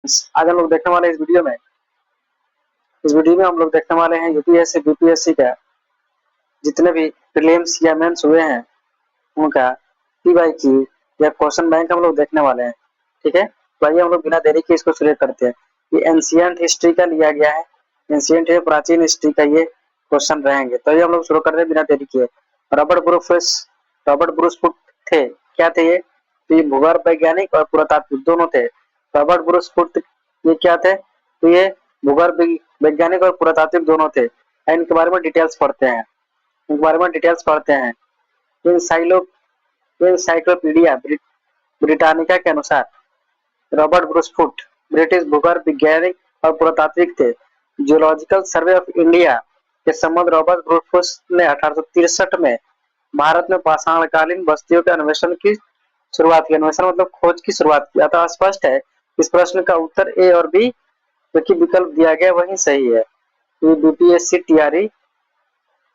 आज हम लोग देखने वाले इस वीडियो में हम लोग देखने वाले हैं यूपीएससी बीपीएससी का जितने भी प्रीलिम्स या मेंस हुए हैं उनका पीवाई की या क्वेश्चन बैंक हम लोग देखने वाले हैं। ठीक है, तो आइए हम लोग बिना देरी के इसको शुरू करते हैं। ये एंशियंट हिस्ट्री का लिया गया है, एंशियंट है प्राचीन हिस्ट्री का ये क्वेश्चन रहेंगे। तो ये हम लोग शुरू करते हैं बिना देरी के। रॉबर्ट ब्रूस फुट थे, क्या थे ये? तो ये भूगर्भ वैज्ञानिक और पुरातात्विक दोनों थे। रॉबर्ट ब्रूस फुट ये क्या थे? तो ये भूगर्भ वैज्ञानिक और पुरातात्विक दोनों थे। इनके बारे में डिटेल्स पढ़ते हैं। इंसाइक्लोपीडिया ब्रिटानिका के अनुसार रॉबर्ट ब्रूस फुट ब्रिटिश भूगर्भ वैज्ञानिक और पुरातात्विक थे। जियोलॉजिकल सर्वे ऑफ इंडिया के संबंध रॉबर्ट ब्रूस फुट ने 1863 में भारत में पाषाणकालीन बस्तियों के अन्वेषण की शुरुआत की। अन्वेषण मतलब खोज की शुरुआत की। अतः स्पष्ट है इस प्रश्न का उत्तर ए और बी जो कि विकल्प दिया गया वही सही है। ये बीपीएससी टीआरई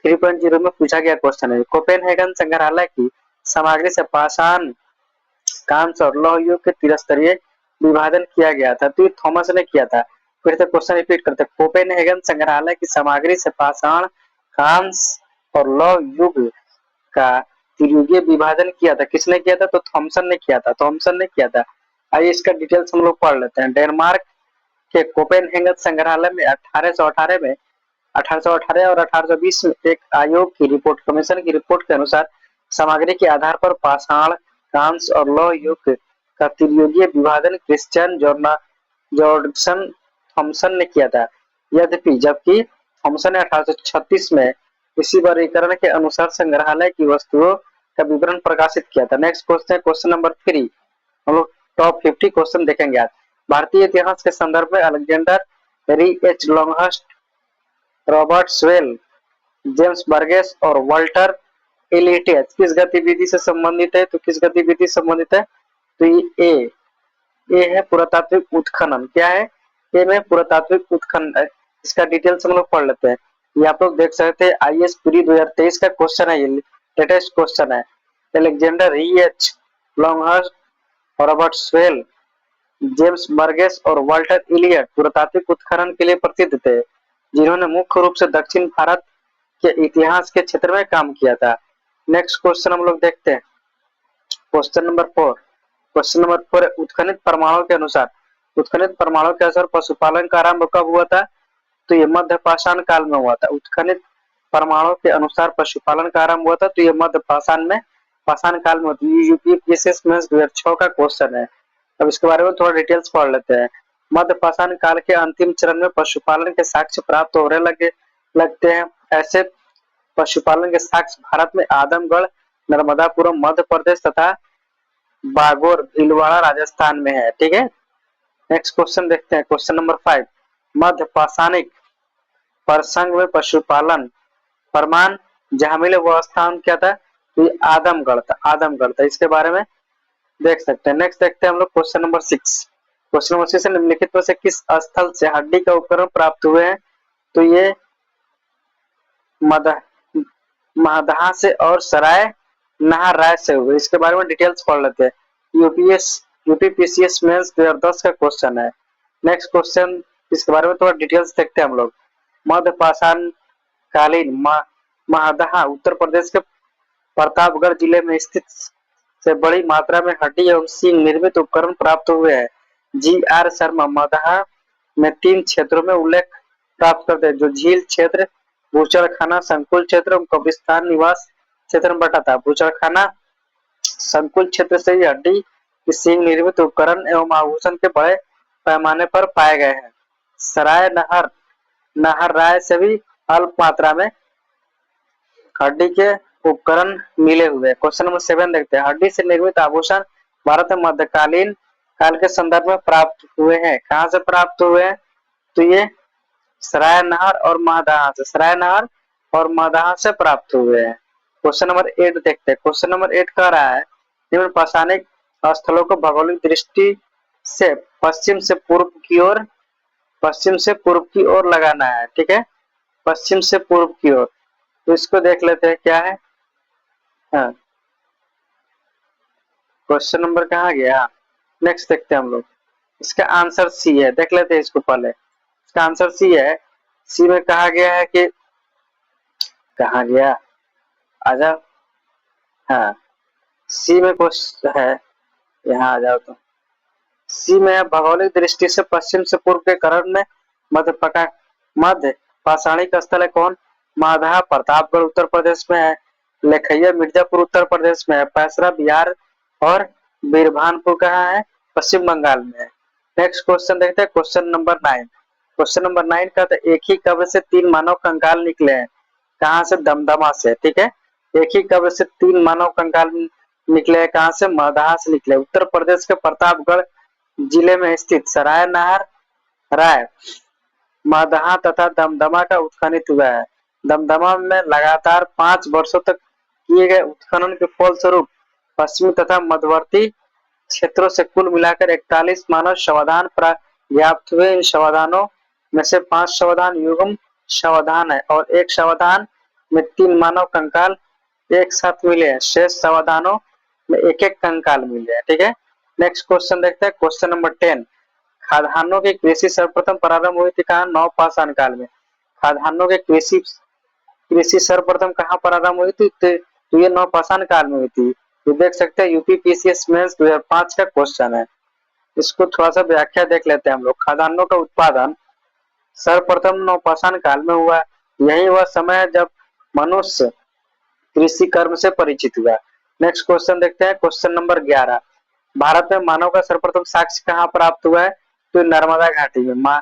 3.0 में पूछा गया क्वेश्चन है। कोपेनहेगन संग्रहालय की सामग्री से पाषाण कांस्य और लौह युग के त्रिस्तरीय विभाजन किया गया था। तो ये थॉमस ने किया था। फिर से क्वेश्चन रिपीट करते। कोपेनहेगन संग्रहालय की सामग्री से पाषाण कांस्य और लौह युग का त्रियुगीय विभाजन किया था। किसने किया था? तो थॉमसन ने किया था। आइए इसका डिटेल्स हम लोग पढ़ लेते हैं। डेनमार्क के कोपेनहेगन संग्रहालय में 1818 और 1820 में एक आयोग की रिपोर्ट कमीशन की रिपोर्ट के अनुसार सामग्री के आधार पर पाषाण कांस्य और लौह युग का त्रियुगीय विभाजन क्रिश्चियन जॉर्डसन थॉमसन ने किया था। यद्यपि जबकि थॉमसन ने 1836 में इसी वर्गीकरण के अनुसार संग्रहालय की वस्तुओं का विवरण प्रकाशित किया था। Next question, question number 3। हम लोग टॉप 50 क्वेश्चन देखेंगे आज। भारतीय इतिहास के संदर्भ में अलेक्जेंडर री H Longhurst, Robert swell, James Burgess और वाल्टर एलियट किस गतिविधि से संबंधित है? तो किस गतिविधि से संबंधित है? तो ये ए है पुरातात्विक उत्खनन। क्या है? ए में पुरातात्विक उत्खनन है। इसका डिटेल्स हम लोग पढ़ लेते हैं। ये आप लोग देख सकते हैं आईएएस प्री 2023 का क्वेश्चन है, ये लेटेस्ट क्वेश्चन है। अलेक्जेंडर री H Longhurst, Robert swell, James Burgess और वाल्टर एलियट पुरातात्विक उत्खनन के लिए प्रसिद्ध थे, जिन्होंने मुख्य रूप से दक्षिण भारत के इतिहास के क्षेत्र में काम किया था। नेक्स्ट क्वेश्चन हम लोग देखते हैं। क्वेश्चन नंबर 4 उत्खनित परमाणु के अनुसार पशुपालन का आरंभ कब हुआ था? तो ये मध्य पाषाण काल में हुआ था। उत्खनित परमाणु के अनुसार पशुपालन का आरंभ हुआ था, तो ये मध्य पाषाण काल में होती है। यूपीएससी मेंस 2006 का क्वेश्चन है। अब इसके बारे में थोड़ा डिटेल्स पढ़ लेते हैं। मध्य पाषाण काल के अंतिम चरण में पशुपालन के साक्ष्य प्राप्त होने लगते हैं। ऐसे पशुपालन के साक्ष्य भारत में आदमगढ़, नर्मदापुरम मध्य प्रदेश तथा बागोर भीलवाड़ा राजस्थान में है। ठीक है, नेक्स्ट क्वेश्चन देखते हैं। Question number 5। मध्य पाषाणिक प्रसंग में पशुपालन प्रमाण जहां मिले वो स्थान क्या था? तो आदमगढ़ था। इसके बारे में देख सकते हैं। नेक्स्ट देखते हैं हम लोग क्वेश्चन नंबर 6। क्वेश्चन नंबर 6 निम्नलिखित में से किस स्थल से हड्डी का उपकरण प्राप्त हुए हैं? तो ये महदहा से और सराय नहर राय से हुए। इसके बारे में डिटेल्स पढ़ लेते हैं। यूपीपीसीएस मेंस 2010 का क्वेश्चन है। नेक्स्ट क्वेश्चन, इसके बारे में थोड़ा डिटेल्स देखते हैं हम लोग। मध्य पाषाण कालीन महदहा उत्तर प्रदेश के प्रतापगढ़ जिले में स्थित से बड़ी मात्रा में हड्डी एवं सींग निर्मित उपकरण प्राप्त हुए हैं। जी.आर. शर्मा महदहा में 3 क्षेत्रों में उल्लेख प्राप्त करते हैं, जो झील क्षेत्र, बूचड़खाना संकुल क्षेत्र एवं कब्रिस्तान निवास क्षेत्र में बटा था। बूचड़खाना संकुल क्षेत्र से ही हड्डी की सींग निर्मित उपकरण एवं आभूषण के बड़े पैमाने पर पाए गए हैं। सराय नहर राय से भी अल्प मात्रा में हड्डी के उपकरण मिले हुए। क्वेश्चन नंबर 7 देखते हैं। हड्डी से निर्मित आभूषण भारत में मध्यकालीन काल के संदर्भ में प्राप्त हुए हैं। कहाँ से प्राप्त हुए हैं? तो ये सराय नहर और महदहा से प्राप्त हुए हैं। क्वेश्चन नंबर 8 देखते हैं। क्वेश्चन नंबर 8 कह रहा है निम्न पाषाणिक स्थलों को भौगोलिक दृष्टि से पश्चिम से पूर्व की ओर लगाना है। ठीक है, पश्चिम से पूर्व की ओर। तो इसको देख लेते हैं क्या है। हाँ, क्वेश्चन नंबर कहाँ गया? नेक्स्ट देखते हैं हम लोग। इसका आंसर सी है। देख लेते हैं इसको पहले। इसका आंसर सी है। सी में कहा गया है कि, कहा गया, आजा, हाँ, सी में क्वेश्चन है, यहाँ आ जाओ तो। सी में भौगोलिक दृष्टि से पश्चिम से पूर्व के कर्ण में मध्य पाषाणिक स्थल है कौन? माधा प्रतापगढ़ उत्तर प्रदेश में है, लखैया मिर्जापुर उत्तर प्रदेश में है, पैसरा बिहार और बीरभानपुर कहाँ है? पश्चिम बंगाल में है। नेक्स्ट क्वेश्चन देखते हैं, क्वेश्चन नंबर 9। क्वेश्चन नंबर 9 का, तो एक ही कब्र से 3 मानव कंकाल निकले हैं, कहाँ से? दमदमा से। ठीक है, एक ही कब्र से 3 मानव कंकाल निकले हैं, कहाँ से? मगधा से निकले। उत्तर प्रदेश के प्रतापगढ़ जिले में स्थित सराय नहर राय मगधा तथा दमदमा का उत्खनित हुआ है। दमदमा में लगातार 5 वर्षों तक किए गए उत्खनन के फलस्वरूप पश्चिमी तथा मध्यवर्ती क्षेत्रों से कुल मिलाकर 41 मानव शवाधान प्राप्त हुए। इन शवाधानों में से 5 शवाधान युग्म शवाधान है और एक शवाधान में 3 मानव कंकाल एक साथ मिले हैं। शेष शवाधानों में एक एक कंकाल मिले हैं। ठीक है, नेक्स्ट क्वेश्चन देखते हैं, क्वेश्चन नंबर 10। खाद्यान्नों की कृषि सर्वप्रथम प्रारंभ हुई थी कहाँ? नवपाषाण काल में। खाद्यान्नों की कृषि सर्वप्रथम कहाँ प्रारंभ हुई थी? तो ये नवपाषाण काल में हुई थी। तो देख सकते हैं यूपीपीसीएस मेंस 2005 का क्वेश्चन है। इसको थोड़ा सा व्याख्या देख लेते हैं हम लोग। खाद्यान्नों का उत्पादन सर्वप्रथम नवपाषाण काल में हुआ। यही वह समय है जब मनुष्य कृषि कर्म से परिचित हुआ। नेक्स्ट क्वेश्चन देखते हैं, क्वेश्चन नंबर 11। भारत में मानव का सर्वप्रथम साक्ष्य कहाँ प्राप्त हुआ है? तो नर्मदा घाटी में।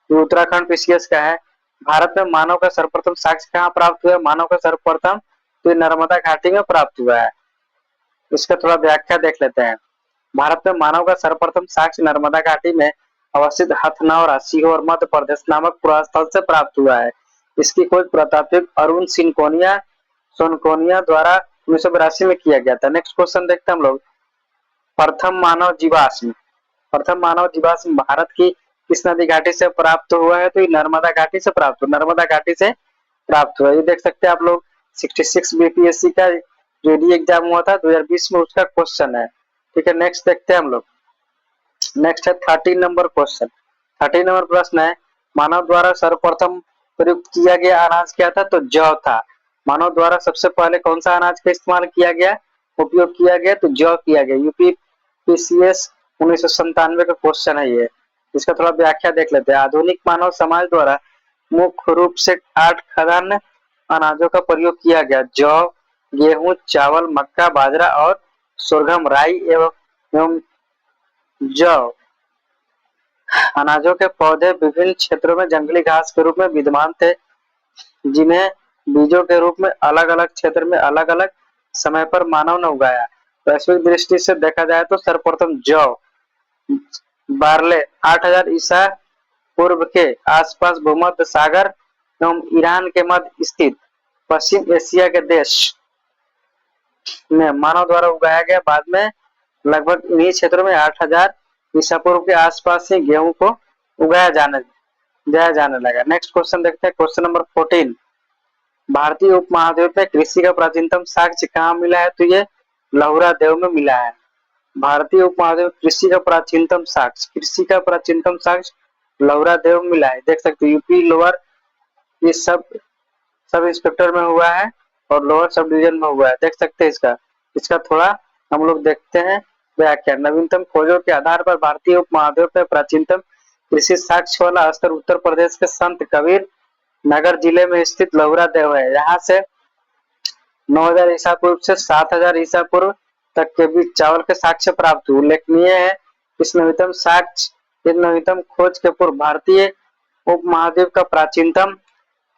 उत्तराखंड पीसीएस का है। भारत में मानव का सर्वप्रथम साक्ष्य कहाँ प्राप्त हुआ है? मानव का सर्वप्रथम तो नर्मदा घाटी में प्राप्त हुआ है। इसका थोड़ा व्याख्या देख लेते हैं। भारत में मानव का सर्वप्रथम साक्ष्य नर्मदा घाटी में अवस्थित हथनौरा सीहोर मध्य प्रदेश नामक पुरास्थल से प्राप्त हुआ है। इसकी खोज पुरातात्विक अरुण सोनकोनिया द्वारा 1982 में किया गया था। नेक्स्ट क्वेश्चन देखते हैं हम लोग। प्रथम मानव जीवाश्म भारत की किस नदी घाटी से प्राप्त हुआ है? तो ये नर्मदा घाटी से प्राप्त हुआ। नर्मदा घाटी से प्राप्त हुआ। ये देख सकते हैं आप लोग 66 बीपीएससी का जो एग्जाम हुआ था 2020 में, उसका क्वेश्चन है। ठीक है, नेक्स्ट देखते हैं हम लोग। नेक्स्ट है 13 नंबर क्वेश्चन। 13 नंबर प्रश्न है, मानव द्वारा सर्वप्रथम प्रयुक्त किया गया अनाज क्या था? तो जौ था। मानव द्वारा सबसे पहले कौन सा अनाज का इस्तेमाल किया गया, उपयोग किया गया? तो जौ किया गया। यूपीपीसीएस 1997 का क्वेश्चन है ये। इसका थोड़ा व्याख्या देख लेते हैं। आधुनिक मानव समाज द्वारा मुख्य रूप से 8 खाद्यान्न अनाजों का प्रयोग किया गया। जौ, गेहूं, चावल, मक्का, बाजरा और सोरगम। राई एवं जौ अनाजों के पौधे विभिन्न क्षेत्रों में जंगली घास के रूप में विद्यमान थे, जिन्हें बीजों के रूप में अलग अलग क्षेत्र में अलग अलग समय पर मानव ने उगाया। वैश्विक दृष्टि से देखा जाए तो सर्वप्रथम जौ बार्ले 8000 ईसा पूर्व के आसपास भूमध्य सागर एवं ईरान के मध्य स्थित पश्चिम एशिया के देश में मानव द्वारा उगाया गया। बाद में लगभग इन्हीं क्षेत्रों में 8000 ईसा पूर्व के आसपास से गेहूं को उगाया जाने लगा। नेक्स्ट क्वेश्चन देखते हैं, क्वेश्चन नंबर 14। भारतीय उपमहाद्वीप में कृषि का प्राचीनतम साक्ष्य कहाँ मिला है? तो ये लहुरा देव में मिला है। भारतीय उपमहाद्वीप कृषि का प्राचीनतम साक्ष्य लहुरा देव में मिला है। देख सकते हैं यूपी लोअर ये सब इंस्पेक्टर में हुआ है और लोअर सब डिवीजन में हुआ है। देख सकते हैं इसका थोड़ा हम लोग देखते हैं व्याख्या। नवीनतम खोजों के आधार पर भारतीय उपमहाद्वीप में प्राचीनतम कृषि साक्ष्य वाला स्तर उत्तर प्रदेश के संत कबीर नगर जिले में स्थित लहुरा देव है। यहाँ से 9000 ईसा पूर्व से 7000 ईसा पूर्व तक के बीच चावल के साक्ष्य प्राप्त हुए। उल्लेखनीय है इस नवीनतम खोज के पूर्व भारतीय उपमहाद्वीप का प्राचीनतम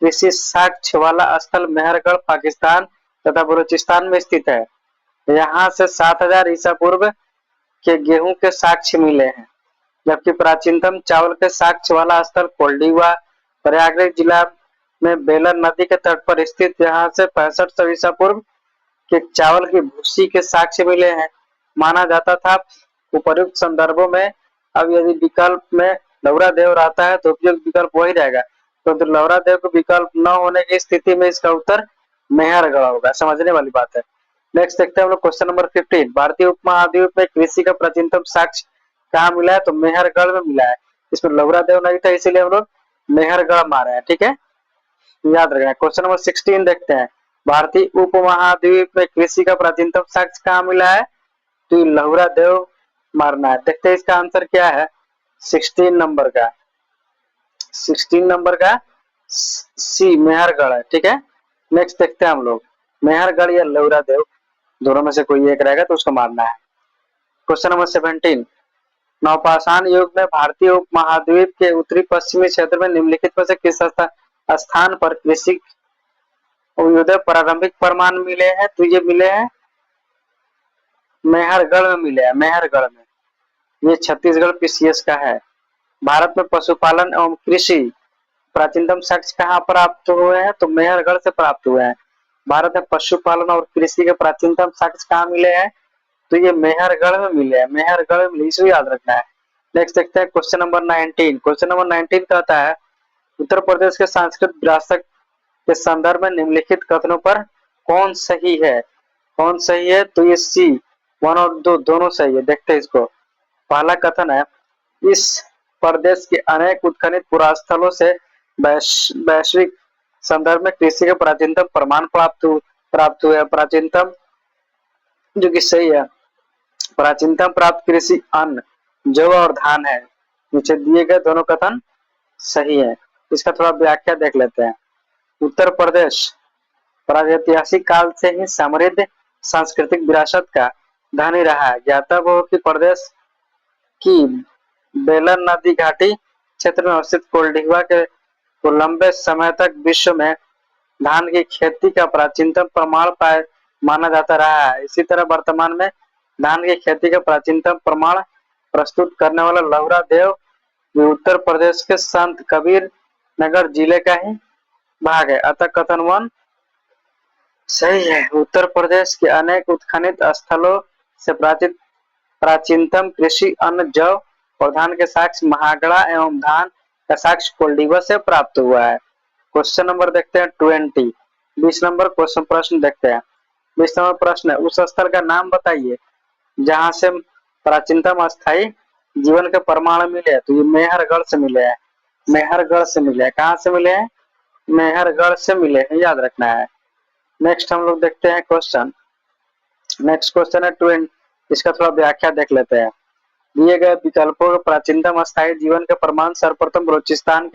कृषि साक्ष्य वाला स्थल मेहरगढ़ पाकिस्तान तथा बलूचिस्तान में स्थित है। यहाँ से 7000 ईसा पूर्व के गेहूं के साक्ष्य मिले हैं, जबकि प्राचीनतम चावल के साक्ष्य वाला स्थल कोल्डीवा प्रयागराज जिला में बेलन नदी के तट पर स्थित, यहाँ से 6500 ईसा पूर्व के चावल की भूसी के साक्ष्य मिले हैं। माना जाता था उपर्युक्त संदर्भों में अब यदि विकल्प में लहुरा देव रहता है तो उपयुक्त विकल्प वही रहेगा। तो लहुरा देव को विकल्प न होने की स्थिति में इसका उत्तर मेहरगढ़ होगा। समझने वाली बात है। नेक्स्ट देखते हैं हम लोग क्वेश्चन नंबर 15। भारतीय उपमहाद्वीप में कृषि का प्राचीनतम साक्ष्य कहाँ मिला है तो मेहरगढ़ में मिला है। इसमें लौरा देव नहीं था इसीलिए हम लोग मेहरगढ़ मारे हैं, ठीक है, याद रखना। क्वेश्चन नंबर 16 देखते हैं। भारतीय उपमहाद्वीप में कृषि का प्राचीनतम साक्ष्य कहाँ मिला है तो ये लौरा देव मारना है। देखते हैं इसका आंसर क्या है 16 नंबर का। 16 नंबर का सी मेहरगढ़ है, ठीक है। नेक्स्ट देखते हैं हम लोग मेहरगढ़ या लौरा देव दोनों में से कोई एक रहेगा तो उसको मारना है। क्वेश्चन नंबर 17 नवपाषाण युग में भारतीय उपमहाद्वीप के उत्तरी पश्चिमी क्षेत्र में निम्नलिखित में से किस स्थान पर कृषि अभ्युदय प्रारंभिक प्रमाण मिले हैं तो ये मिले हैं मेहरगढ़ में मिले हैं, मेहरगढ़ में। ये छत्तीसगढ़ पीसीएस का है। भारत में पशुपालन एवं कृषि प्राचीनतम साक्ष्य कहाँ प्राप्त हुए हैं तो मेहरगढ़ से प्राप्त हुए हैं। भारत में पशुपालन और कृषि के प्राचीनतम साक्ष्य कहाँ मिले हैं तो ये मेहरगढ़ में मिले हैं, मेहरगढ़ में मिले, इसे याद रखना है। नेक्स्ट देखते हैं क्वेश्चन नंबर 19। क्वेश्चन नंबर 19 कहता है उत्तर प्रदेश के सांस्कृतिक विरासत के संदर्भ में निम्नलिखित कथनों पर कौन सही है, कौन सही है तो ये सी 1 और 2 दोनों सही है। देखते हैं इसको। पहला कथन है इस प्रदेश के अनेक उत्खनित पुरास्थलों से वैश्विक संदर्भ में कृषि के प्राचीनतम प्रमाण प्राप्त हुए। प्राचीनतम जो कि सही है, प्राचीनतम प्राप्त कृषि अन्न जौ और धान है। नीचे दिए गए दोनों कथन सही है। इसका थोड़ा व्याख्या देख लेते हैं। उत्तर प्रदेश प्रागैतिहासिक काल से ही समृद्ध सांस्कृतिक विरासत का धनी रहा है। ज्ञातव्य हो कि प्रदेश की बेलन नदी घाटी क्षेत्र में अवस्थित कोल्डिवा के को लंबे समय तक विश्व में धान की खेती का प्राचीनतम प्रमाण माना जाता रहा है। इसी तरह वर्तमान में धान की खेती का प्राचीनतम प्रमाण प्रस्तुत करने वाला लौरा देव उत्तर प्रदेश के संत कबीर नगर जिले का ही भाग है। अतः कथन 1 सही है। उत्तर प्रदेश के अनेक उत्खनित स्थलों से प्राचीनतम कृषि अन्न जौ और धान के साक्ष्य महागड़ा एवं धान का साक्ष्य कोल्डिवा से प्राप्त हुआ है। क्वेश्चन नंबर देखते हैं 20। 20 नंबर क्वेश्चन प्रश्न देखते हैं। 20 नंबर प्रश्न है उस स्थल का नाम बताइए जहां से प्राचीनतम अस्थायी जीवन के प्रमाण मिले हैं तो ये मेहरगढ़ से मिले हैं, मेहरगढ़ से मिले हैं। कहाँ से मिले हैं मेहरगढ़ से मिले हैं, याद रखना है। नेक्स्ट हम लोग देखते हैं क्वेश्चन। नेक्स्ट क्वेश्चन है 20। इसका थोड़ा व्याख्या देख लेते हैं। दिए गए विकल्पों के प्राचीनतम अस्थायी जीवन के प्रमाण सर्वप्रथम बलूचिस्तान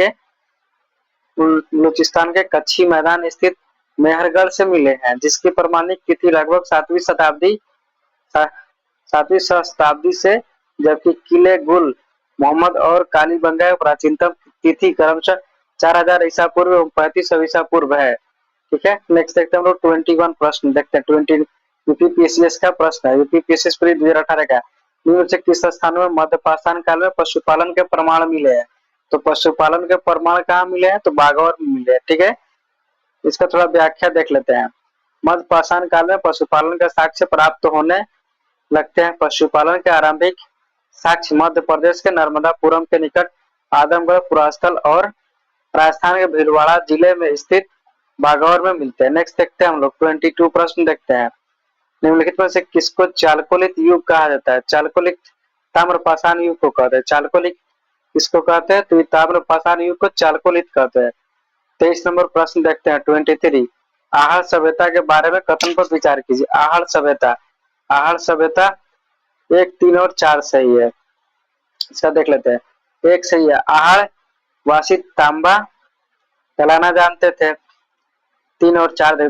के कच्छी मैदान स्थित मेहरगढ़ से मिले हैं जिसकी प्रमाणिक तिथि लगभग 7वीं शताब्दी से, जबकि किले गुल मोहम्मद और कालीबंगा प्राचीनतम तिथि क्रमशः 4000 ईसा पूर्व एवं 3500 ईसा पूर्व है। ठीक है। नेक्स्ट देखते हैं हम लोग 21 प्रश्न देखते हैं। 20 यूपीपीएससी का प्रश्न है, यूपीपीएससी प्री 2018 का। निम्न से किस स्थान में मध्यपाषाण काल में पशुपालन के प्रमाण मिले हैं तो पशुपालन के प्रमाण कहाँ मिले हैं तो बागौर में मिले हैं। ठीक है। इसका थोड़ा व्याख्या देख लेते हैं। मध्यपाषाण काल में पशुपालन का साक्ष्य प्राप्त होने लगते हैं। पशुपालन के आरंभिक साक्ष्य मध्य प्रदेश के नर्मदापुरम के निकट आदमगढ़ पुरास्थल और राजस्थान के भीलवाड़ा जिले में स्थित बागौर में मिलते हैं। नेक्स्ट देखते हैं हम लोग 22 प्रश्न देखते हैं। निम्नलिखित में से किसको चालकोलित युग कहा जाता है। चालकोलित ताम्रपाषाण युग को कहते हैं। चालकोलित किसको कहते हैं तो ताम्रपाषाण युग को चालकोलित कहते हैं। 23 नंबर प्रश्न देखते हैं 23। आहड़ सभ्यता के बारे में कथन पर विचार कीजिए। आहड़ सभ्यता 1, 3 और 4 सही है। इसका देख लेते हैं। 1 सही है। आहड़ वासी तांबा गलाना जानते थे। 3 और 4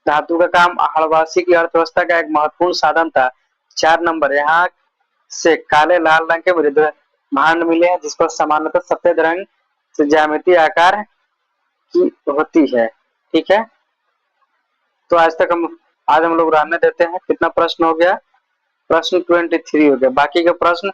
धातु का काम आहड़वासी की अर्थव्यवस्था का एक महत्वपूर्ण साधन था। 4 नंबर यहाँ से काले लाल रंग के वृद्ध भांड मिले हैं जिस पर सामान्यतः सफेद रंग से ज्यामितीय आकार की होती है। ठीक है। तो आज हम लोग रहने देते हैं। कितना प्रश्न हो गया प्रश्न 23 हो गया। बाकी के प्रश्न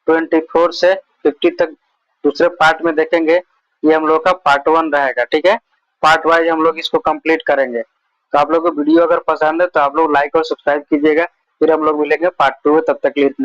24 से 50 तक दूसरे पार्ट में देखेंगे। ये हम लोग का पार्ट 1 रहेगा। ठीक है। पार्ट वाइज हम लोग इसको कंप्लीट करेंगे। तो आप लोग को वीडियो अगर पसंद है तो आप लोग लाइक और सब्सक्राइब कीजिएगा। फिर हम लोग मिलेंगे पार्ट 2 में। तब तक के लिए इतना।